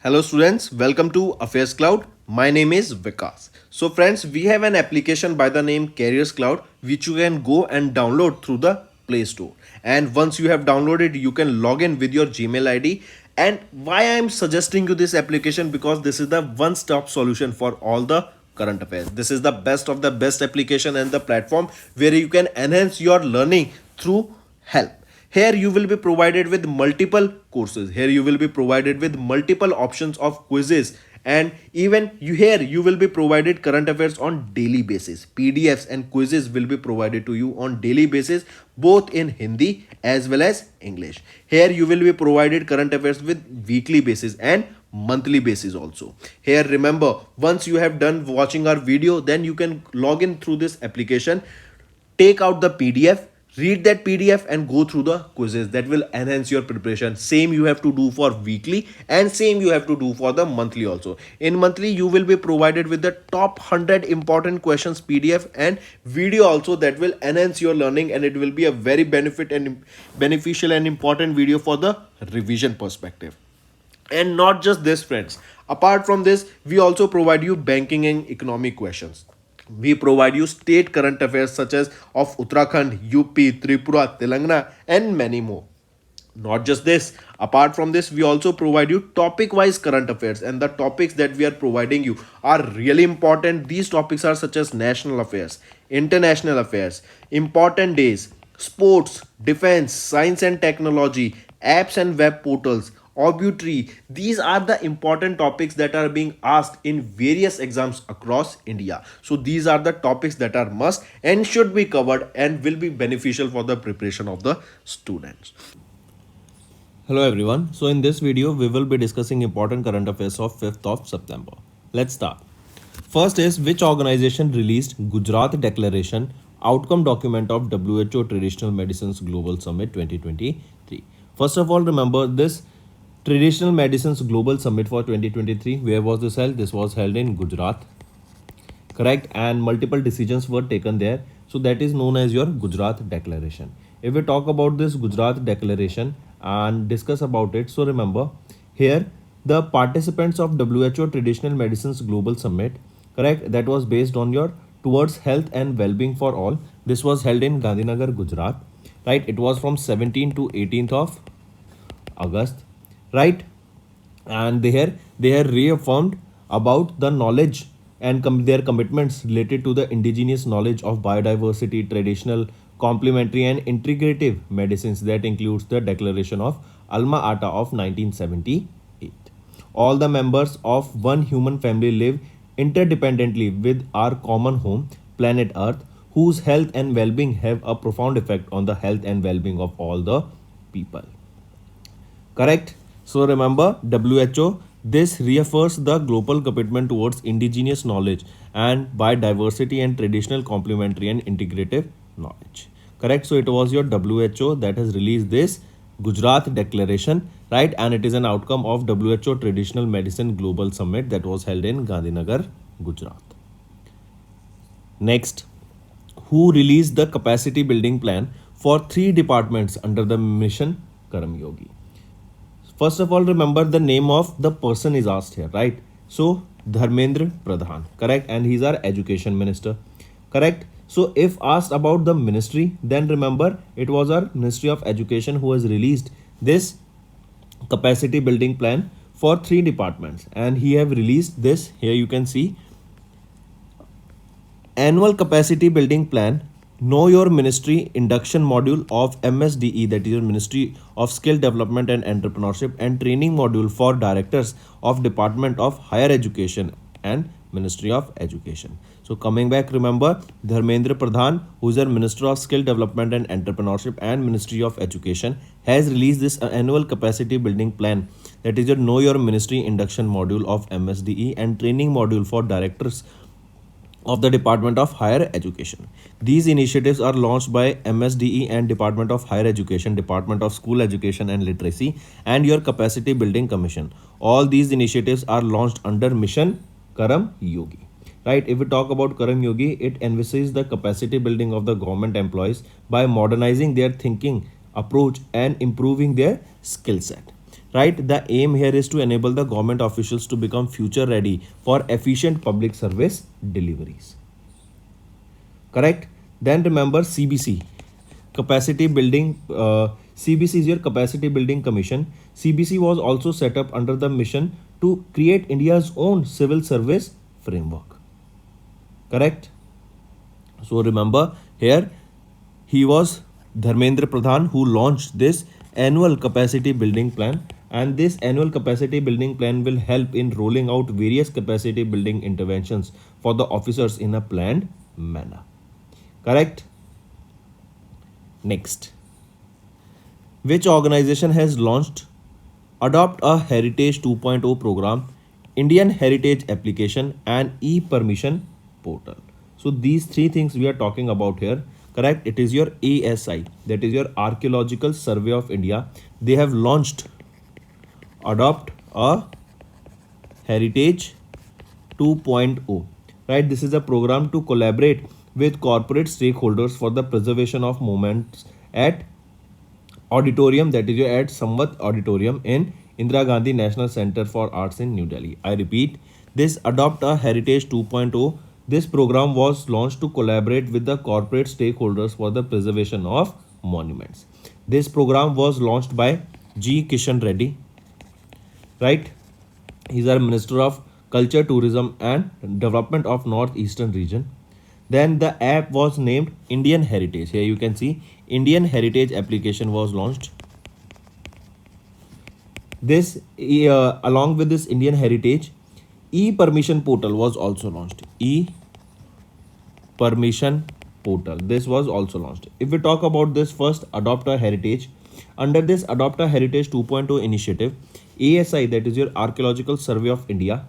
Hello students, welcome to Affairscloud. My name is Vikas. So friends, we have an application by the name Careers Cloud which you can go and download through the Play Store. And once you have downloaded, you can log in with your Gmail ID. And why I am suggesting you this application, because this is the one-stop solution for all the current affairs. This is the best of the best application and the platform where you can enhance your learning through help. Here you will be provided with multiple courses. Here you will be provided with multiple options of quizzes, and even you will be provided current affairs on daily basis. PDFs and quizzes will be provided to you on daily basis, both in Hindi as well as English. Here you will be provided current affairs with weekly basis and monthly basis also. Here remember, once you have done watching our video, then you can log in through this application, take out the PDF, read that PDF and go through the quizzes. That will enhance your preparation. Same you have to do for weekly and same you have to do for the monthly also. In monthly you will be provided with the top 100 important questions PDF and video also, that will enhance your learning, and it will be a very beneficial and important video for the revision perspective. And not just this friends, apart from this we also provide you banking and economic questions. We provide you state current affairs such as of Uttarakhand, UP, Tripura, Telangana and many more. Not just this, apart from this we also provide you topic wise current affairs, and the topics that we are providing you are really important. These topics are such as national affairs, international affairs, important days, sports, defense, science and technology, apps and web portals, obituary. These are the important topics that are being asked in various exams across India. So these are the topics that are must and should be covered and will be beneficial for the preparation of the students. Hello everyone. So in this video, we will be discussing important current affairs of 5th of September. Let's start. First is, which organization released Gujarat Declaration, outcome document of WHO Traditional Medicines Global Summit 2023. First of all, remember this Traditional Medicines Global Summit for 2023. Where was this held? This was held in Gujarat. Correct, and multiple decisions were taken there. So that is known as your Gujarat Declaration. If we talk about this Gujarat Declaration and discuss about it, so remember here the participants of WHO Traditional Medicines Global Summit, correct, that was based on your towards health and well-being for all. This was held in Gandhinagar, Gujarat, right? It was from 17th to 18th of August, right? And they have reaffirmed about the knowledge and their commitments related to the indigenous knowledge of biodiversity, traditional, complementary and integrative medicines. That includes the declaration of Alma Ata of 1978. All the members of one human family live interdependently with our common home, planet Earth, whose health and well-being have a profound effect on the health and well-being of all the people. Correct? So remember, WHO, this reaffirms the global commitment towards indigenous knowledge and biodiversity and traditional complementary and integrative knowledge. Correct? So it was your WHO that has released this Gujarat Declaration, right? And it is an outcome of WHO Traditional Medicine Global Summit that was held in Gandhinagar, Gujarat. Next, who released the capacity building plan for 3 departments under the mission Karam Yogi? First of all, remember the name of the person is asked here, right? So Dharmendra Pradhan, correct? And he's our education minister, correct? So if asked about the ministry, then remember it was our Ministry of Education who has released this capacity building plan for 3 departments, and he have released this. Here you can see annual capacity building plan, know your ministry induction module of MSDE, that is your Ministry of Skill Development and Entrepreneurship, and training module for directors of Department of Higher Education and Ministry of Education. So coming back, remember Dharmendra Pradhan, who is our Minister of Skill Development and Entrepreneurship and Ministry of Education, has released this annual capacity building plan, that is your know your ministry induction module of MSDE and training module for directors of the Department of Higher Education. These initiatives are launched by MSDE and Department of Higher Education, Department of School Education and Literacy, and your Capacity Building Commission. All these initiatives are launched under Mission Karam Yogi. Right? If we talk about Karam Yogi, it envisages the capacity building of the government employees by modernizing their thinking approach and improving their skill set. right? The aim here is to enable the government officials to become future ready for efficient public service deliveries. Correct? Then remember CBC, capacity building. CBC is your capacity building commission. CBC was also set up under the mission to create India's own civil service framework. Correct? So remember here, he was Dharmendra Pradhan who launched this annual capacity building plan, and this annual capacity building plan will help in rolling out various capacity building interventions for the officers in a planned manner. Correct? Next, which organization has launched Adopt a Heritage 2.0 program, Indian Heritage Application, and e-permission portal? So these three things we are talking about here. Correct? It is your ASI, that is your Archaeological Survey of India. They have launched Adopt a Heritage 2.0. Right? This is a program to collaborate with corporate stakeholders for the preservation of monuments at auditorium, that is at Samvat Auditorium in Indira Gandhi National Center for Arts in New Delhi. I repeat, this Adopt a Heritage 2.0, this program was launched to collaborate with the corporate stakeholders for the preservation of monuments. This program was launched by G. Kishan Reddy, right? He's our Minister of Culture, Tourism and Development of Northeastern region. Then the app was named Indian Heritage. Here you can see Indian Heritage application was launched. This along with this Indian Heritage, e-permission portal was also launched. E-permission portal. This was also launched. If we talk about this first Adopt a Heritage, under this Adopt a Heritage 2.0 initiative, ASI, that is your Archaeological Survey of India,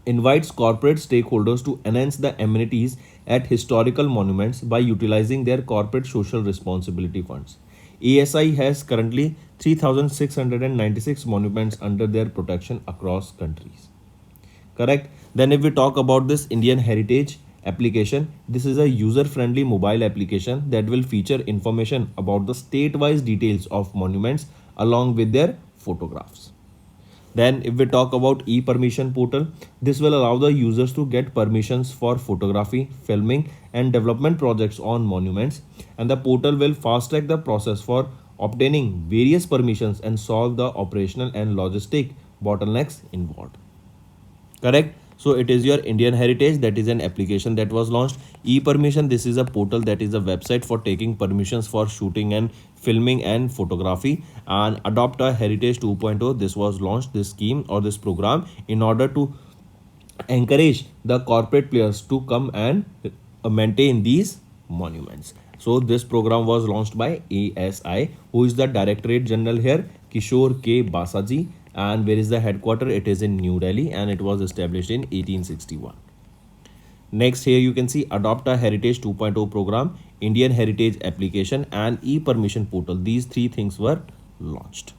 invites corporate stakeholders to enhance the amenities at historical monuments by utilizing their corporate social responsibility funds. ASI has currently 3,696 monuments under their protection across countries. Correct? Then if we talk about this Indian Heritage application, this is a user-friendly mobile application that will feature information about the state-wise details of monuments along with their photographs. Then if we talk about e-permission portal, this will allow the users to get permissions for photography, filming and development projects on monuments, and the portal will fast track the process for obtaining various permissions and solve the operational and logistic bottlenecks involved. Correct? So it is your Indian Heritage, that is an application that was launched. E-permission, this is a portal, that is a website for taking permissions for shooting and filming and photography. And Adopt a Heritage 2.0, this was launched, this scheme or this program, in order to encourage the corporate players to come and maintain these monuments. So this program was launched by ASI, who is the Directorate General here, Kishore K. Basaji. And where is the headquarter? It is in New Delhi and it was established in 1861. Next, here you can see Adopt a Heritage 2.0 program, Indian Heritage application and e-permission portal. These three things were launched.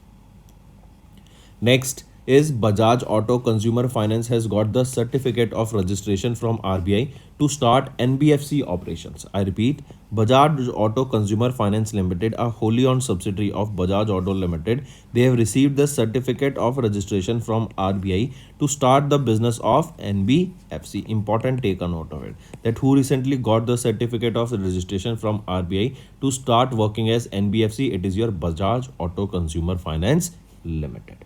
Next is Bajaj Auto Consumer Finance has got the certificate of registration from RBI to start NBFC operations. I repeat, Bajaj Auto Consumer Finance Limited, a wholly owned subsidiary of Bajaj Auto Limited, they have received the certificate of registration from RBI to start the business of NBFC. Important, take a note of it. That who recently got the certificate of registration from RBI to start working as NBFC, it is your Bajaj Auto Consumer Finance Limited.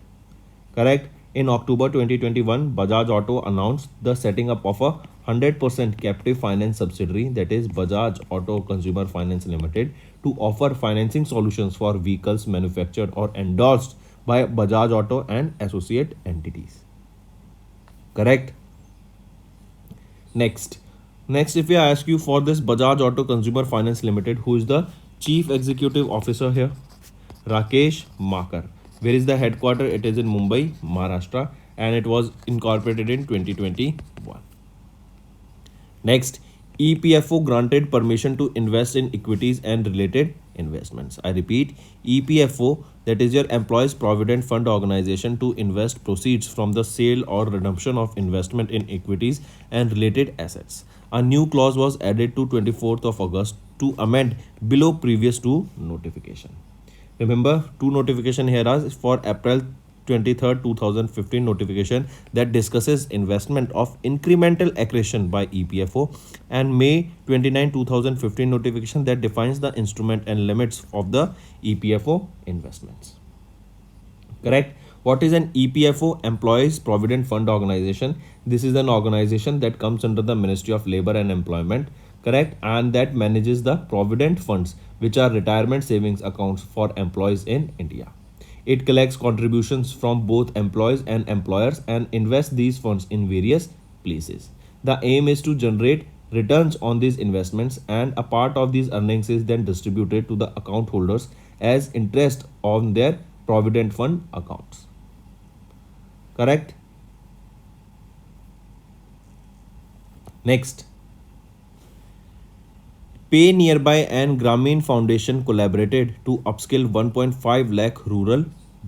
Correct? In October 2021, Bajaj Auto announced the setting up of a 100% captive finance subsidiary, that is Bajaj Auto Consumer Finance Limited, to offer financing solutions for vehicles manufactured or endorsed by Bajaj Auto and associate entities. Correct? Next, if I ask you for this Bajaj Auto Consumer Finance Limited, who is the Chief Executive Officer here? Rakesh Makar. Where is the headquarter? It is in Mumbai, Maharashtra, and it was incorporated in 2021. Next, EPFO granted permission to invest in equities and related investments. I repeat, EPFO, that is your Employees Provident Fund Organization, to invest proceeds from the sale or redemption of investment in equities and related assets. A new clause was added to 24th of August to amend below previous two notification. Remember, two notification here are for April 23rd 2015 notification that discusses investment of incremental accretion by EPFO, and May 29 2015 notification that defines the instrument and limits of the EPFO investments. Correct. What is an EPFO? Employees Provident Fund Organization. This is an organization that comes under the Ministry of Labor and Employment. Correct. And that manages the provident funds, which are retirement savings accounts for employees in India. It collects contributions from both employees and employers and invests these funds in various places. The aim is to generate returns on these investments, and a part of these earnings is then distributed to the account holders as interest on their provident fund accounts. Correct. Next, Pay Nearby and Grameen Foundation collaborated to upskill 1.5 lakh rural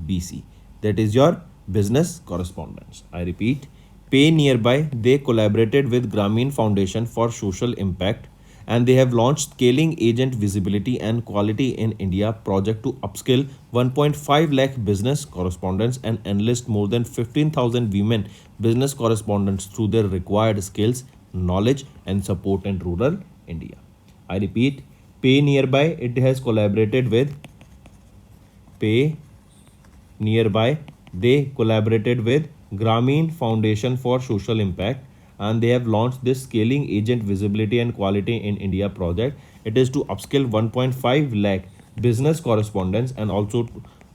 BC. That is your business correspondents. I repeat, Pay Nearby, they collaborated with Grameen Foundation for Social Impact, and they have launched Scaling Agent Visibility and Quality in India project to upskill 1.5 lakh business correspondents and enlist more than 15,000 women business correspondents through their required skills, knowledge and support in rural India. I repeat, Pay Nearby, it has collaborated with Pay Nearby. They collaborated with Grameen Foundation for Social Impact, and they have launched this Scaling Agent Visibility and Quality in India project. It is to upskill 1.5 lakh business correspondents and also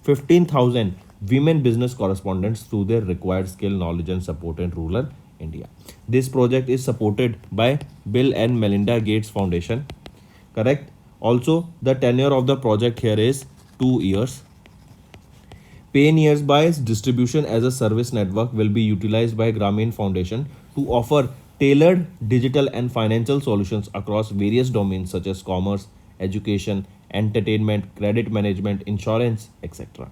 15,000 women business correspondents through their required skill, knowledge and support in rural India. This project is supported by Bill and Melinda Gates Foundation. Correct. Also, the tenure of the project here is 2 years. Pay Nearby's distribution as a service network will be utilized by Grameen Foundation to offer tailored digital and financial solutions across various domains such as commerce, education, entertainment, credit management, insurance, etc.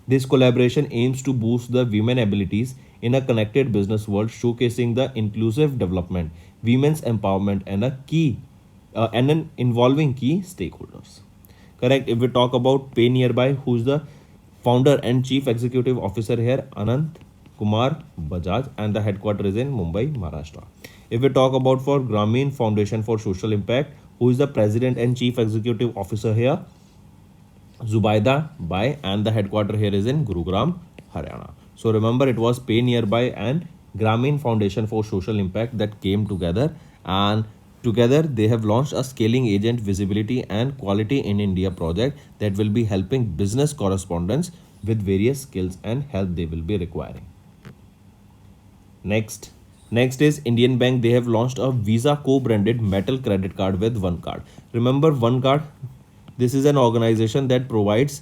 This collaboration aims to boost the women abilities in a connected business world, showcasing the inclusive development, women's empowerment, and an involving key stakeholders. Correct. If we talk about Pay Nearby, who's the founder and chief executive officer here, Anant Kumar Bajaj, and the headquarters is in Mumbai, Maharashtra. If we talk about for Grameen Foundation for Social Impact, who is the president and chief executive officer here, Zubaida Bai, and the headquarters here is in Gurugram, Haryana. So remember, it was Pay Nearby and Grameen Foundation for Social Impact that came together, and together they have launched a Scaling Agent Visibility and Quality in India project that will be helping business correspondents with various skills and help they will be requiring. Next is Indian Bank. They have launched a Visa co-branded metal credit card with OneCard. Remember OneCard? This is an organization that provides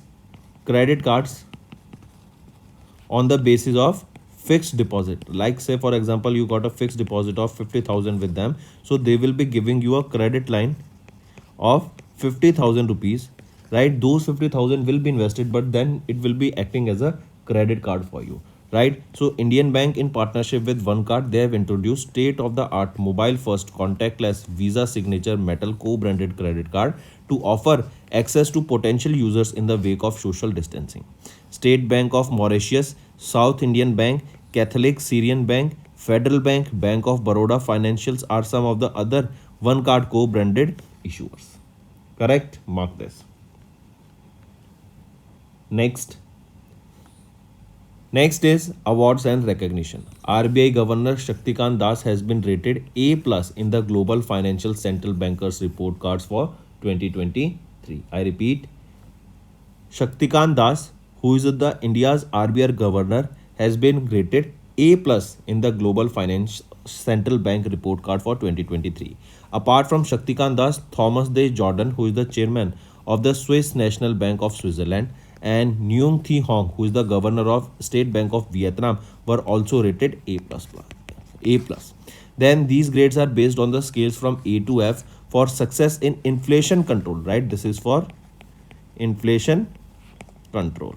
credit cards on the basis of fixed deposit. Like say for example, you got a fixed deposit of 50,000 with them, so they will be giving you a credit line of 50,000 rupees, right? Those 50,000 will be invested, but then it will be acting as a credit card for you, right? So Indian Bank in partnership with OneCard, they have introduced state of the art mobile first contactless Visa signature metal co-branded credit card to offer access to potential users in the wake of social distancing. State Bank of Mauritius, South Indian Bank, Catholic Syrian Bank, Federal Bank, Bank of Baroda Financials are some of the other OneCard co-branded issuers. Correct? Mark this. Next is awards and recognition. RBI Governor Shaktikant Das has been rated A+ in the Global Financial Central Bankers Report Cards for 2023. I repeat, Shaktikant Das, who is the India's RBI Governor, has been rated A+ in the Global Finance Central Bank Report Card for 2023. Apart from Shaktikant Das, Thomas De Jordan, who is the chairman of the Swiss National Bank of Switzerland, and Nguyen Thi Hong, who is the governor of State Bank of Vietnam, were also rated A+. Then these grades are based on the scales from A to F for success in inflation control, right? This is for inflation control.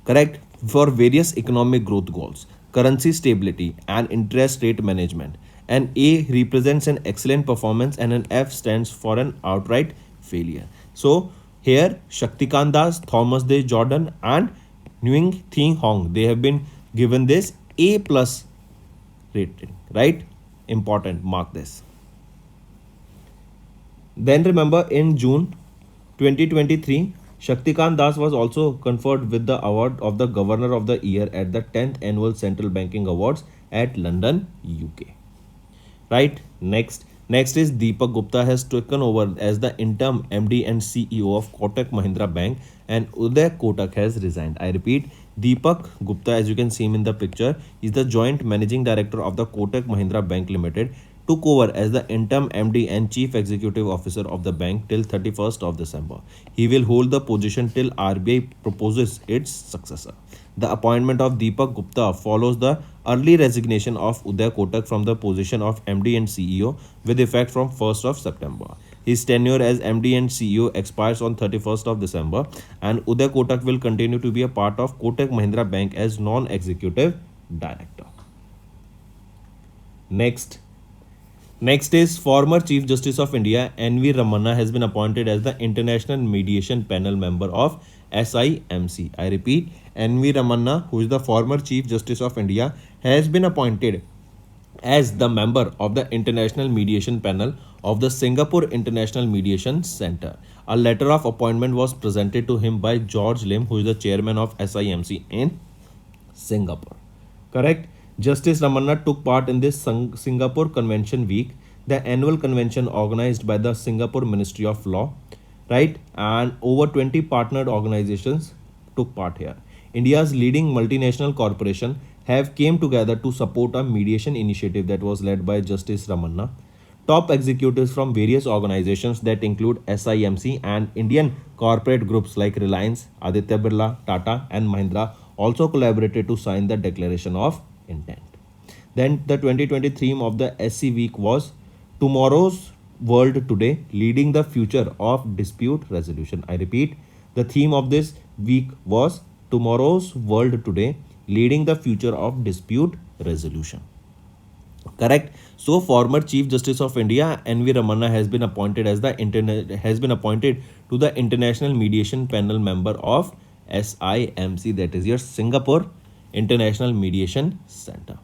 Correct? For various economic growth goals, currency stability and interest rate management. An A represents an excellent performance and an F stands for an outright failure. So here Shaktikant Das, Thomas De Jordan and Nguyen Thi Hong, they have been given this A plus rating, right? Important, mark this. Then remember in June 2023, Shaktikant Das was also conferred with the award of the Governor of the Year at the 10th Annual Central Banking Awards at London, UK. Right? Next is Deepak Gupta has taken over as the interim MD and CEO of Kotak Mahindra Bank, and Uday Kotak has resigned. I repeat, Deepak Gupta, as you can see him in the picture, is the joint managing director of the Kotak Mahindra Bank Limited, took over as the interim MD and Chief Executive Officer of the bank till 31st of December. He will hold the position till RBI proposes its successor. The appointment of Deepak Gupta follows the early resignation of Uday Kotak from the position of MD and CEO with effect from 1st of September. His tenure as MD and CEO expires on 31st of December, and Uday Kotak will continue to be a part of Kotak Mahindra Bank as non-executive director. Next is former Chief Justice of India N.V. Ramana has been appointed as the International Mediation Panel member of SIMC. I repeat, N.V. Ramana, who is the former Chief Justice of India, has been appointed as the member of the International Mediation Panel of the Singapore International Mediation Center. A letter of appointment was presented to him by George Lim, who is the chairman of SIMC in Singapore. Correct? Justice Ramana took part in this Singapore Convention Week, the annual convention organized by the Singapore Ministry of Law, right? And over 20 partnered organizations took part here. India's leading multinational corporation have came together to support a mediation initiative that was led by Justice Ramana. Top executives from various organizations that include SIMC and Indian corporate groups like Reliance, Aditya Birla, Tata and Mahindra also collaborated to sign the Declaration of Intent. Then the 2020 theme of the SC Week was Tomorrow's World Today, Leading the Future of Dispute Resolution. I repeat, the theme of this week was Tomorrow's World Today, Leading the Future of Dispute Resolution. Correct. So former Chief Justice of India N.V. Ramana has been appointed as the appointed to the International Mediation Panel member of SIMC, that is your Singapore International Mediation Center.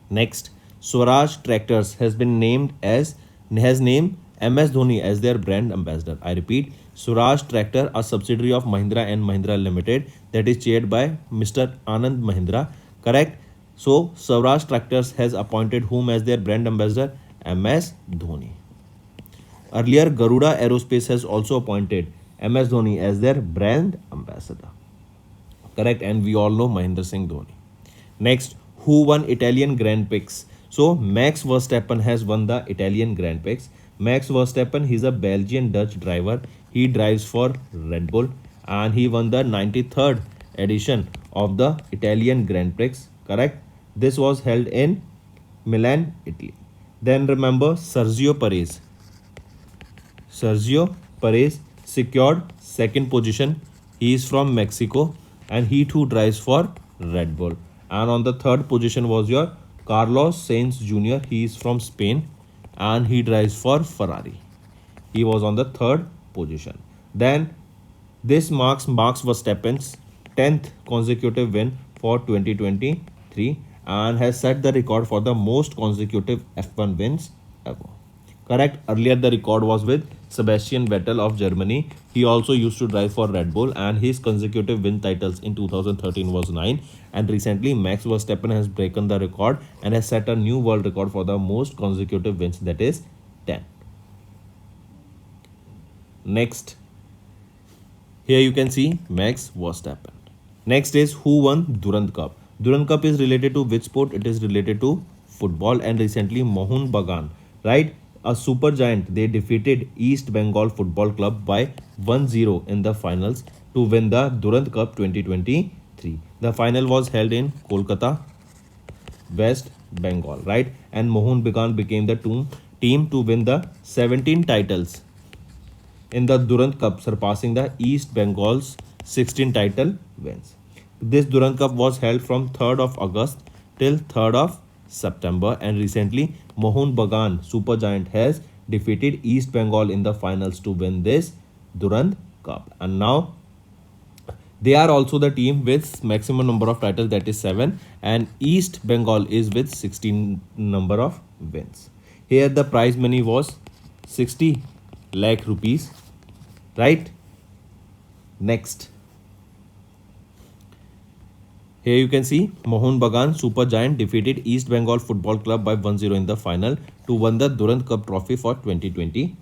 Next, Swaraj Tractors has named MS Dhoni as their brand ambassador. I repeat, Swaraj Tractor, a subsidiary of Mahindra and Mahindra Limited, that is chaired by Mr. Anand Mahindra. Correct. So Swaraj Tractors has appointed whom as their brand ambassador? MS Dhoni. Earlier, Garuda Aerospace has also appointed MS Dhoni as their brand ambassador. Correct, and we all know Mahendra Singh Dhoni. Next, who won Italian Grand Prix? So Max Verstappen has won the Italian Grand Prix. Max Verstappen, he's a Belgian Dutch driver. He drives for Red Bull and he won the 93rd edition of the Italian Grand Prix. Correct. This was held in Milan, Italy. Then remember Sergio Perez secured second position. He is from Mexico and he too drives for Red Bull. And on the third position was your Carlos Sainz Jr. He is from Spain and he drives for Ferrari. He was on the third position. Then this marks Verstappen's 10th consecutive win for 2023 and has set the record for the most consecutive F1 wins ever. Correct. Earlier the record was with Sebastian Vettel of Germany. He also used to drive for Red Bull and his consecutive win titles in 2013 was 9. And recently Max Verstappen has broken the record and has set a new world record for the most consecutive wins, that is 10. Next, here you can see Max Verstappen. Next is who won Durand Cup. Durand Cup is related to which sport? It is related to football, and recently Mohun Bagan, right? A super giant, they defeated East Bengal Football Club by 1-0 in the finals to win the Durand Cup 2023. The final was held in Kolkata, West Bengal, right? And Mohun Bagan became the team to win the 17 titles in the Durand Cup, surpassing the East Bengal's 16 title wins. This Durand Cup was held from 3rd of August till 3rd of September, and recently Mohun Bagan Supergiant has defeated East Bengal in the finals to win this Durand Cup. And now They are also the team with maximum number of titles, that is 7, and East Bengal is with 16 number of wins. Here the prize money was 60 lakh rupees, right? Next. Here you can see Mohun Bagan Super Giant defeated East Bengal Football Club by 1-0 in the final to win the Durand Cup trophy for 2023.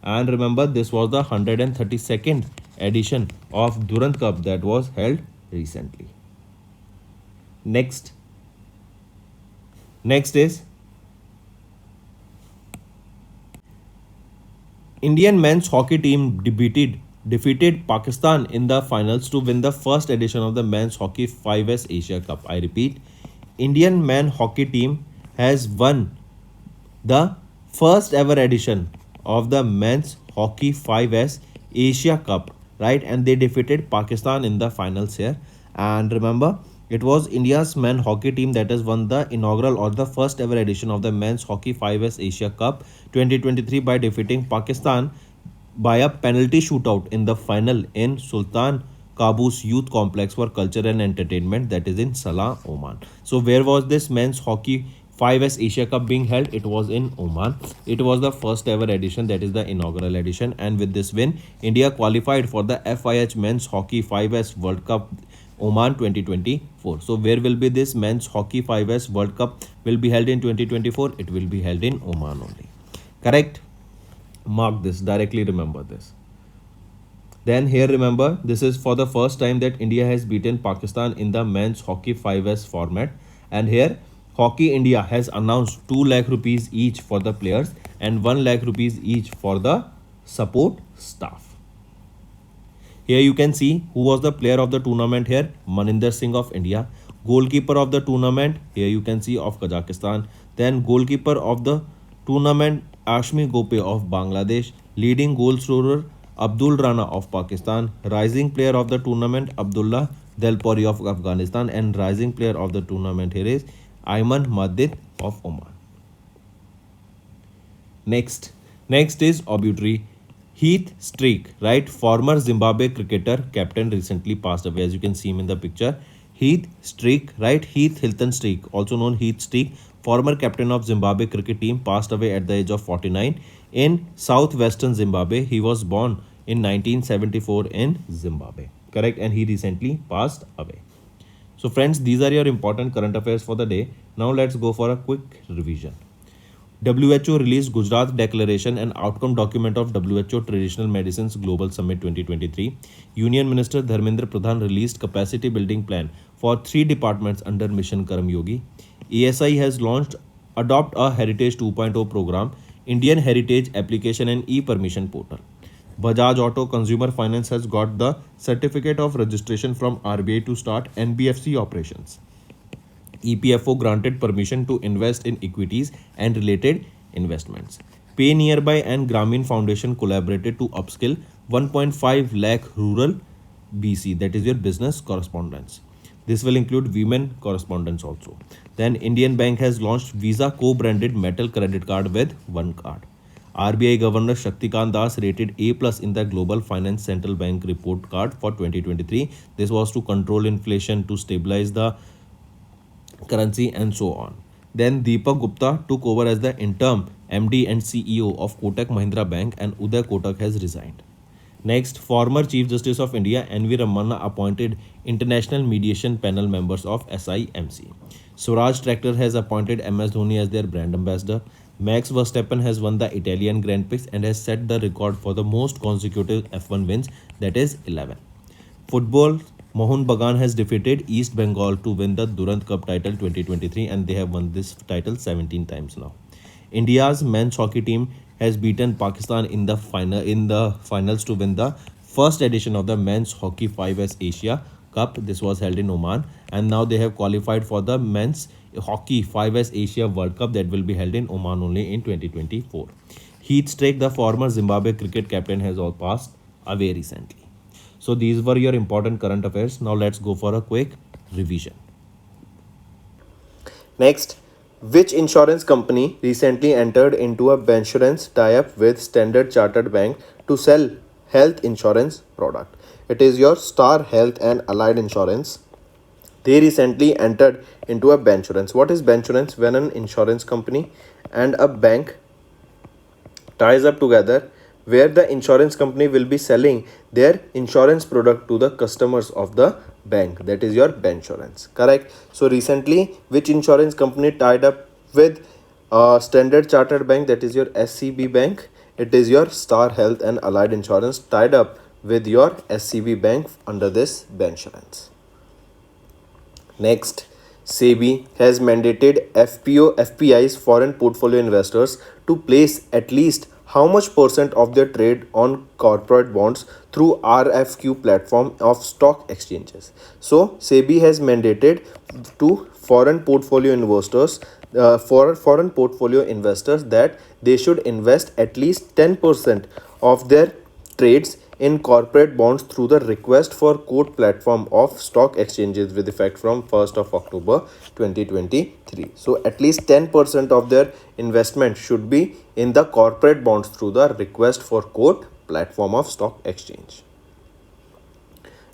And remember, this was the 132nd edition of Durand Cup that was held recently. Next is Indian men's hockey team defeated Pakistan in the finals to win the first edition of the men's hockey 5S Asia Cup. I repeat, Indian men hockey team has won the first ever edition of the men's hockey 5S Asia Cup, right? And they defeated Pakistan in the finals here. And remember, it was India's men hockey team that has won the inaugural or the first ever edition of the men's hockey 5S Asia Cup 2023 by defeating Pakistan by a penalty shootout in the final in Sultan Qaboos Youth Complex for Culture and Entertainment, that is in Salah, Oman. So where was this men's hockey 5S Asia Cup being held? It was in Oman. It was the first ever edition, that is the inaugural edition, and with this win, India qualified for the FIH Men's Hockey 5S World Cup Oman 2024. So where will be this men's hockey 5S World Cup will be held in 2024? It will be held in Oman only. Correct? Mark this, directly remember this. Then here remember, this is for the first time that India has beaten Pakistan in the men's hockey 5S format. And here Hockey India has announced 2 lakh rupees each for the players and 1 lakh rupees each for the support staff. Here you can see who was the player of the tournament here. Maninder Singh of India. Goalkeeper of the tournament, here you can see, of Kazakhstan. Then goalkeeper of the tournament, Ashmi Gope of Bangladesh. Leading goal scorer, Abdul Rana of Pakistan. Rising player of the tournament, Abdullah Delpori of Afghanistan. And rising player of the tournament here is Ayman Madid of Oman. Next is obituary. Heath Streak, right? Former Zimbabwe cricketer, captain, recently passed away. As you can see him in the picture. Heath Streak, right? Heath Hilton Streak, also known Heath Streak, former captain of Zimbabwe cricket team, passed away at the age of 49 in southwestern Zimbabwe. He was born in 1974 in Zimbabwe, correct? And he recently passed away. So friends, these are your important current affairs for the day. Now let's go for a quick revision. WHO released Gujarat Declaration, an outcome document of WHO Traditional Medicines Global Summit 2023. Union Minister Dharmendra Pradhan released capacity building plan for 3 departments under Mission Karm Yogi. ASI has launched Adopt a Heritage 2.0 program, Indian Heritage Application and e-permission portal. Bajaj Auto Consumer Finance has got the certificate of registration from RBI to start NBFC operations. EPFO granted permission to invest in equities and related investments. Pay Nearby and Grameen Foundation collaborated to upskill 1.5 lakh rural BC, that is your business correspondents. This will include women correspondents also. Then Indian Bank has launched Visa co-branded metal credit card with one card. RBI Governor Shaktikant Das rated A+ in the Global Finance Central Bank report card for 2023. This was to control inflation, to stabilize the currency and so on. Then Deepak Gupta took over as the interim MD and CEO of Kotak Mahindra Bank and Uday Kotak has resigned. Next, former Chief Justice of India NV Ramana appointed International Mediation Panel members of SIMC. Swaraj Tractor has appointed MS Dhoni as their brand ambassador. Max Verstappen has won the Italian Grand Prix and has set the record for the most consecutive F1 wins, that is 11. Football, Mohun Bagan has defeated East Bengal to win the Durand Cup title 2023 and they have won this title 17 times now. India's men's hockey team has beaten Pakistan in the finals to win the first edition of the men's hockey 5S Asia Cup. This was held in Oman and now they have qualified for the men's hockey 5S Asia World Cup that will be held in Oman only in 2024. Heath Streak, the former Zimbabwe cricket captain, has all passed away recently. So these were your important current affairs. Now let's go for a quick revision. Next, which insurance company recently entered into a bancassurance tie-up with Standard Chartered Bank to sell health insurance product. It is your Star Health and Allied Insurance. They recently entered into a bensurance. What is bensurance? When an insurance company and a bank ties up together, where the insurance company will be selling their insurance product to the customers of the bank. That is your bensurance. Correct. So recently, which insurance company tied up with Standard Chartered Bank? That is your SCB Bank. It is your Star Health and Allied Insurance tied up with your SCB Bank under this bensurance. Next, SEBI has mandated FPIs, foreign portfolio investors, to place at least how much percent of their trade on corporate bonds through RFQ platform of stock exchanges. So SEBI has mandated to foreign portfolio investors that they should invest at least 10% of their trades in corporate bonds through the request for quote platform of stock exchanges with effect from 1st of October 2023. So at least 10% of their investment should be in the corporate bonds through the request for quote platform of stock exchange.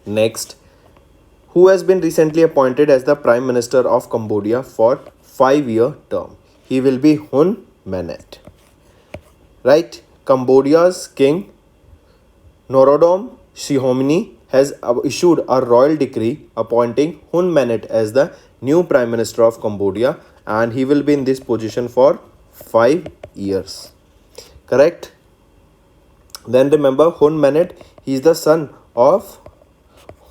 Next, who has been recently appointed as the Prime Minister of Cambodia for 5-year term? He will be Hun Manet. Right? Cambodia's king Norodom Sihamoni has issued a royal decree appointing Hun Manet as the new Prime Minister of Cambodia, and he will be in this position for 5 years. Correct? Then remember, Hun Manet, he is the son of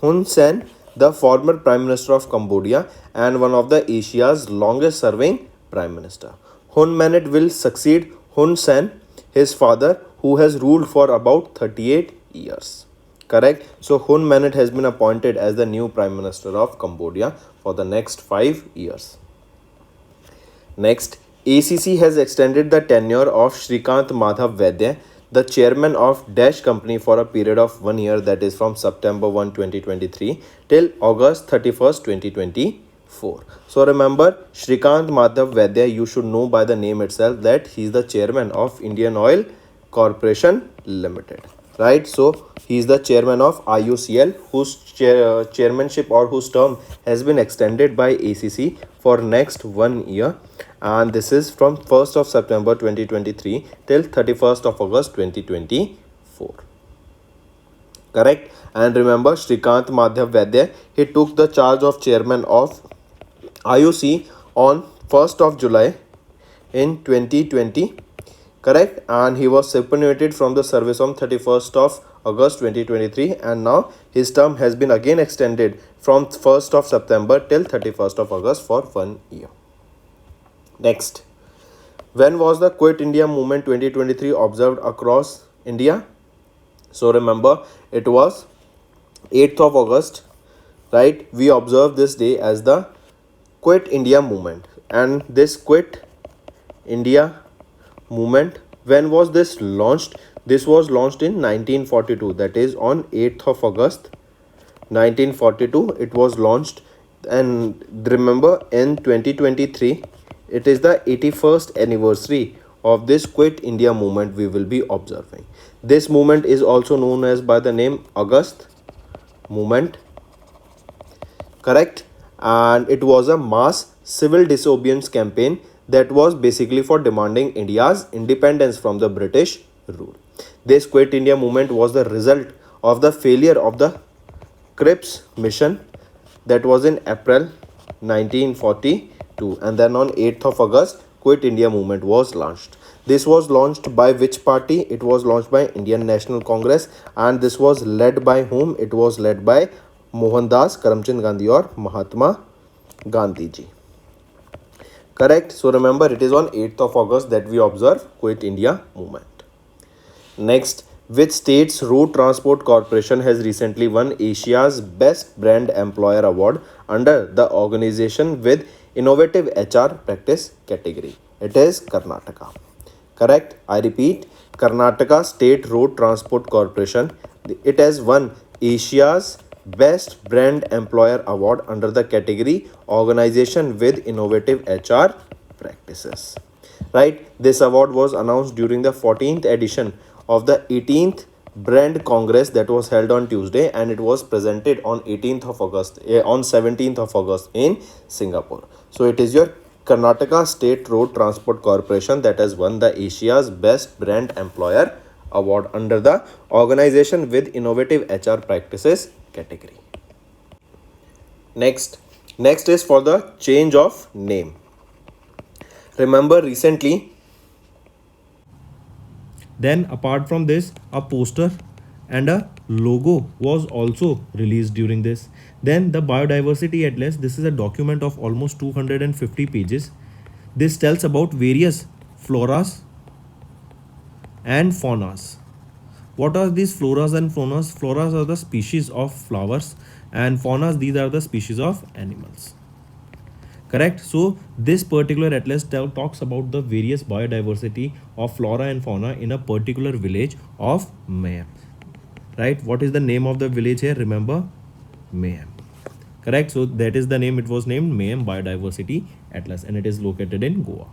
Hun Sen, the former Prime Minister of Cambodia and one of the Asia's longest serving Prime Minister. Hun Manet will succeed Hun Sen, his father, who has ruled for about 38 years. Correct? So Hun Manet has been appointed as the new Prime Minister of Cambodia for the next 5 years. Next, ACC has extended the tenure of Shrikant Madhav Vaidya, the chairman of Dash Company, for a period of 1 year, that is from September 1, 2023 till August 31st, 2024. So remember, Shrikant Madhav Vaidya, you should know by the name itself that he is the chairman of Indian Oil Corporation Limited. Right? So he is the chairman of IOCL, whose chairmanship or whose term has been extended by ACC for next 1 year, and this is from 1st of September 2023 till 31st of August 2024. Correct? And remember, Shrikant Madhav Vaidya, he took the charge of chairman of IOC on 1st of July in 2020. Correct? And he was superannuated from the service on 31st of August 2023, and now his term has been again extended from 1st of September till 31st of August for 1 year. Next, when was the Quit India Movement 2023 observed across India? So remember, it was 8th of August, right? We observe this day as the Quit India Movement. And this Quit India Movement, when was this launched? This was launched in 1942, that is on 8th of August 1942 it was launched. And remember, in 2023 it is the 81st anniversary of this Quit India Movement we will be observing. This movement is also known as by the name August Movement. Correct? And it was a mass civil disobedience campaign that was basically for demanding India's independence from the British rule. This Quit India Movement was the result of the failure of the Cripps mission that was in April 1942, and then on 8th of August Quit India Movement was launched. This was launched by which party? It was launched by Indian National Congress, and this was led by whom? It was led by Mohandas Karamchand Gandhi or Mahatma Gandhi ji. Correct? So remember, it is on 8th of August that we observe Quit India Movement. Next, which state's Road Transport Corporation has recently won Asia's Best Brand Employer Award under the organization with Innovative HR Practice category? It is Karnataka. Correct? I repeat, Karnataka State Road Transport Corporation, it has won Asia's Best Brand Employer Award under the category Organization with Innovative HR Practices. Right? This award was announced during the 14th edition of the 18th Brand Congress that was held on Tuesday, and it was presented on 18th of August, on 17th of August in Singapore. So it is your Karnataka State Road Transport Corporation that has won the Asia's Best Brand Employer Award under the Organization with Innovative HR Practices category. Next is for the change of name. Remember recently. Then apart from this, a poster and a logo was also released during this. Then the Biodiversity Atlas, this is a document of almost 250 pages. This tells about various floras and faunas. What are these floras and faunas? Floras are the species of flowers, and faunas, these are the species of animals. Correct. So this particular atlas talks about the various biodiversity of flora and fauna in a particular village of Mayhem. Right. What is the name of the village here? Remember, Mayhem. Correct. So that is the name. It was named Mayhem Biodiversity Atlas, and it is located in Goa.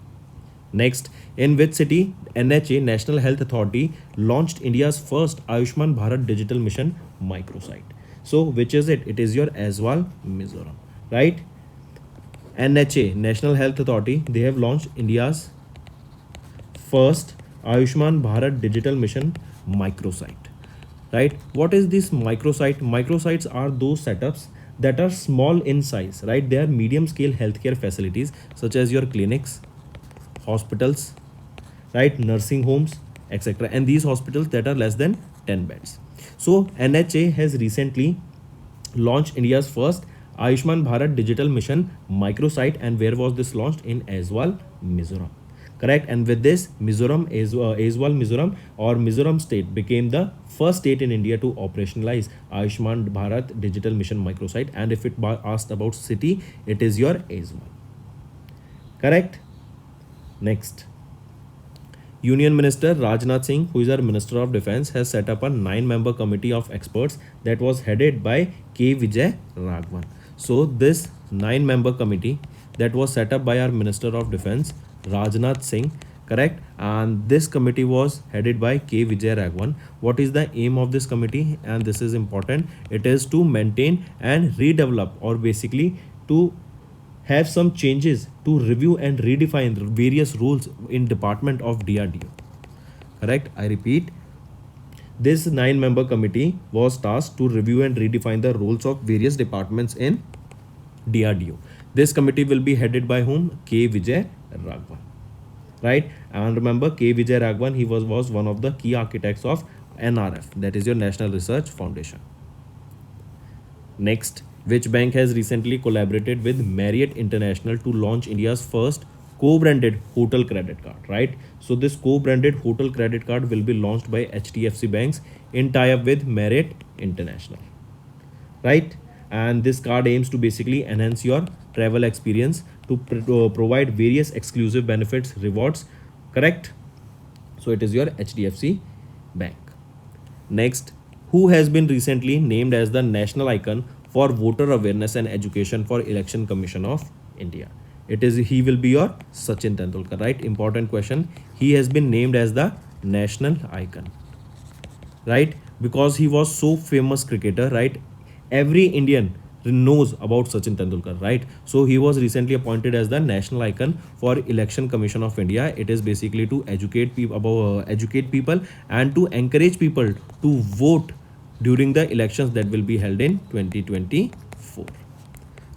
Next, in which city NHA, National Health Authority, launched India's first Ayushman Bharat digital mission, Microsite. So which is it? It is your Aizawl, Mizoram. Right. NHA, National Health Authority, they have launched India's first Ayushman Bharat digital mission, Microsite. Right? What is this Microsite? Microsites are those setups that are small in size. Right? They are medium scale healthcare facilities such as your clinics, hospitals, right, nursing homes, etc. And these hospitals that are less than 10 beds. So NHA has recently launched India's first Ayushman Bharat digital mission, Microsite, and where was this launched? In Aizawl, Mizoram. Correct. And with this, Mizoram, Aizawl, Mizoram, or Mizoram state became the first state in India to operationalize Ayushman Bharat digital mission, Microsite. And if it asked about city, it is your Aizawl. Correct. Next, Union Minister Rajnath Singh, who is our Minister of Defence, has set up a 9-member committee of experts that was headed by K. Vijay Raghavan. So this 9-member committee that was set up by our Minister of Defence Rajnath Singh, correct, and this committee was headed by K. Vijay Raghavan. What is the aim of this committee? And this is important. It is to maintain and redevelop, or basically to have some changes to review and redefine various rules in Department of DRDO. Correct. I repeat, this 9-member committee was tasked to review and redefine the roles of various departments in DRDO. This committee will be headed by whom? K. Vijay Raghavan. Right. And remember, K. Vijay Raghavan, he was one of the key architects of NRF, that is your National Research Foundation. Next, which bank has recently collaborated with Marriott International to launch India's first co-branded hotel credit card, right? So this co-branded hotel credit card will be launched by HDFC Banks in tie-up with Marriott International, right? And this card aims to basically enhance your travel experience to provide various exclusive benefits, rewards, correct? So it is your HDFC Bank. Next, who has been recently named as the national icon for voter awareness and education for Election Commission of India? He will be your Sachin Tendulkar, right? Important question. He has been named as the national icon, right? Because he was so famous cricketer, right? Every Indian knows about Sachin Tendulkar, right? So he was recently appointed as the national icon for Election Commission of India. It is basically to educate people about educate people and to encourage people to vote during the elections that will be held in 2024,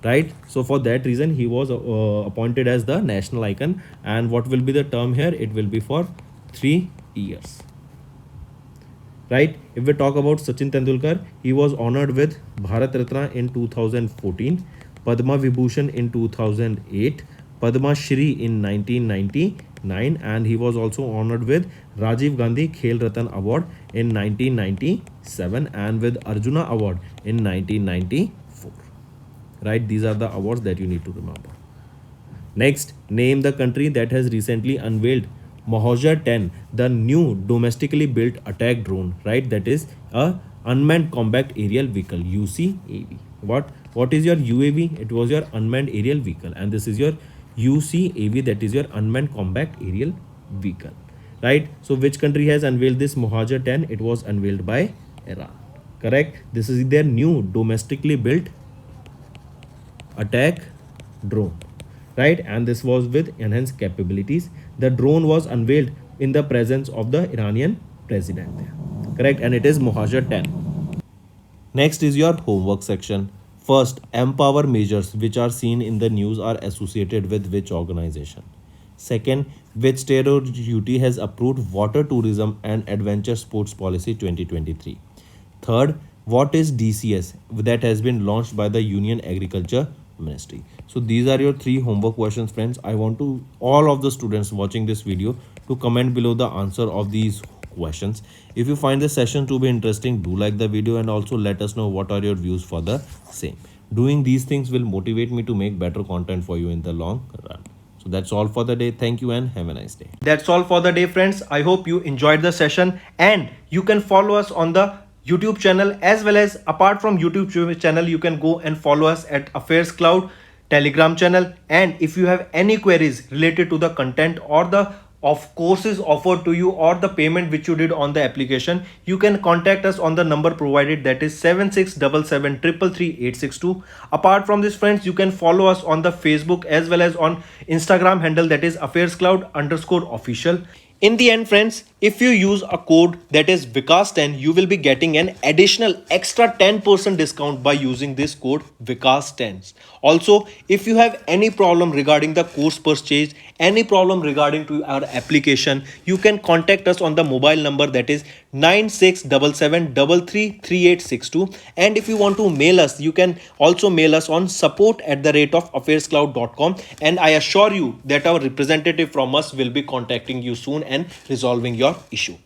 right? So for that reason, he was appointed as the national icon. And what will be the term here? It will be for 3 years, right? If we talk about Sachin Tendulkar, he was honored with Bharat Ratna in 2014, Padma Vibhushan in 2008, Padma Shri in 1999, and he was also honored with Rajiv Gandhi Khel Ratan Award in 1997 and with Arjuna Award in 1994, right? These are the awards that you need to remember. Next, name the country that has recently unveiled Mahaja 10, the new domestically built attack drone, right? That is a unmanned combat aerial vehicle, UCAV. What is your UAV? It was your unmanned aerial vehicle, and this is your UCAV, that is your unmanned combat aerial vehicle. right? So which country has unveiled this Mahaja 10? It was unveiled by Iran. Correct. This is their new domestically built attack drone, right? And this was with enhanced capabilities. The drone was unveiled in the presence of the Iranian president, correct? And it is Mahaja 10. Next is your homework section. First, empower measures which are seen in the news are associated with which organization? Second, which state or UT has approved water tourism and adventure sports policy 2023? Third, what is DCS that has been launched by the Union Agriculture Ministry? So these are your 3 homework questions, friends. I want to all of the students watching this video to comment below the answer of these questions. If you find the session to be interesting, do like the video and also let us know what are your views for the same. Doing these things will motivate me to make better content for you in the long run. So that's all for the day. Thank you and have a nice day. That's all for the day, friends. I hope you enjoyed the session, and you can follow us on the YouTube channel, as well as apart from YouTube channel, you can go and follow us at Affairscloud Telegram channel. And if you have any queries related to the content or the of courses offered to you or the payment which you did on the application, you can contact us on the number provided, that is 7677333862. Apart from this, friends, you can follow us on the Facebook as well as on Instagram handle, that is affairscloud_official. In the end, friends, if you use a code that is Vikas10, you will be getting an additional extra 10% discount by using this code Vikas10. Also, if you have any problem regarding the course purchase, any problem regarding to our application, you can contact us on the mobile number, that is 9677333862. And if you want to mail us, you can also mail us on support@affairscloud.com, and I assure you that our representative from us will be contacting you soon and resolving your issue.